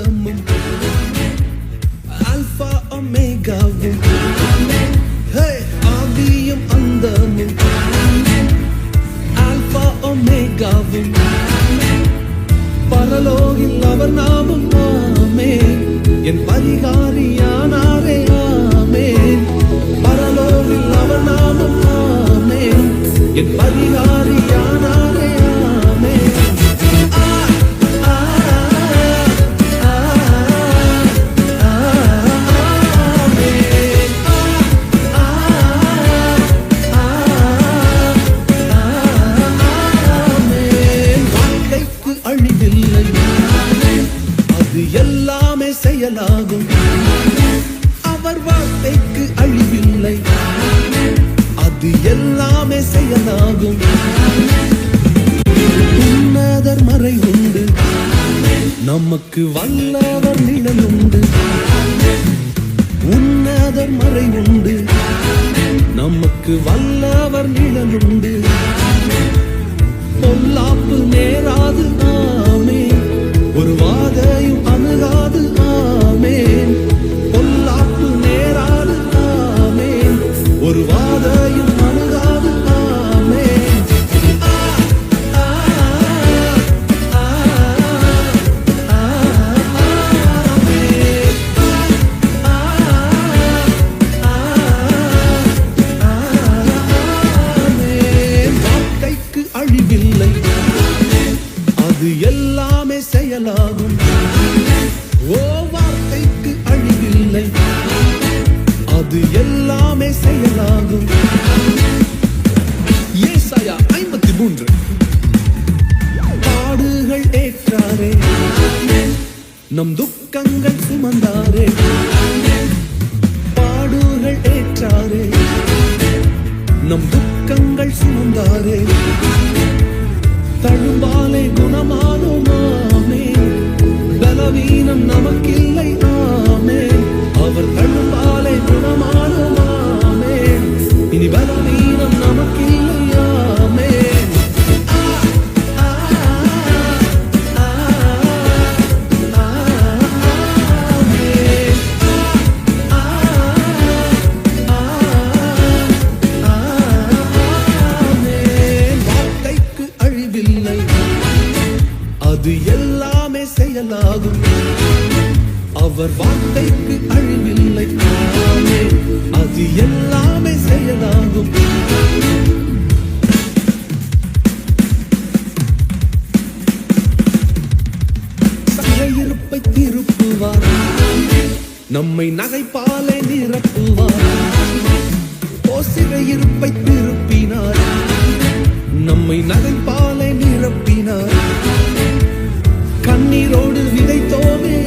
அந்தமும் ஆல்பா ஒமேகாவும் ஆதியும் அந்தமும் ஆல்பா ஒமேகாவும் பரலோகில் அவர் நாமம் ஆமென் என் பரிகாரியானாரே ஆமென் பரலோகில் அவர் நாமம் ஆமென் என் பரிகாரியானாரே ஆமென் அழிவில்லை அது எல்லாமே செயலாகும் அவர் வார்த்தைக்கு அழிவில்லை அது எல்லாமே செயலாகும் உன்னதர் மறை உண்டு நமக்கு வல்லவர் நிழல் உண்டு உன்னதர் மறை உண்டு நமக்கு வல்லவர் நிழல் உண்டு பொல்லாப்பு நேராது ஆமென் ஒரு வாதையும் அணுகாது ஆமென் பொல்லாப்பு நேராது ஆமென் ஒரு வாதையும் அணுகாது ஆமென் வார்த்தைக்கு அழிவில்லை அது எல்லாமே செயலாகும் ஓ வார்த்தைக்கு அழிவில்லை அது எல்லாமே செயலாகும் ஏசாயா 53 பாடுகள் ஏற்றாரே நம் துக்கங்கள் சுமந்தாரே பாடுகள் ஏற்றாரே நம் துக்கங்கள் சுமந்தாரே தழும்பாலே குணமானோம் ஆமென் பலவீனம் நமக்கில்லை ஆமென் அவர் தழும்பாலே குணமானோம் ஆமென் இனி பலவீனம் நமக்கில்லை ஆமென் வார்த்தைக்கு அழிவில்லை அது எல்லாமே செயலாகும் அவர் வார்த்தைக்கு அழிவில்லை ஆமென் அது எல்லாமே செயலாகும் சிறையிருப்பை திருப்புவார் நம்மை நகைப்பாலே நிரப்புவார் ஓ சிறையிருப்பை திருப்பினார் நம்மை நகைப்பாலே நிரப்பினார் கண்ணீரோடு விதைத்தோமே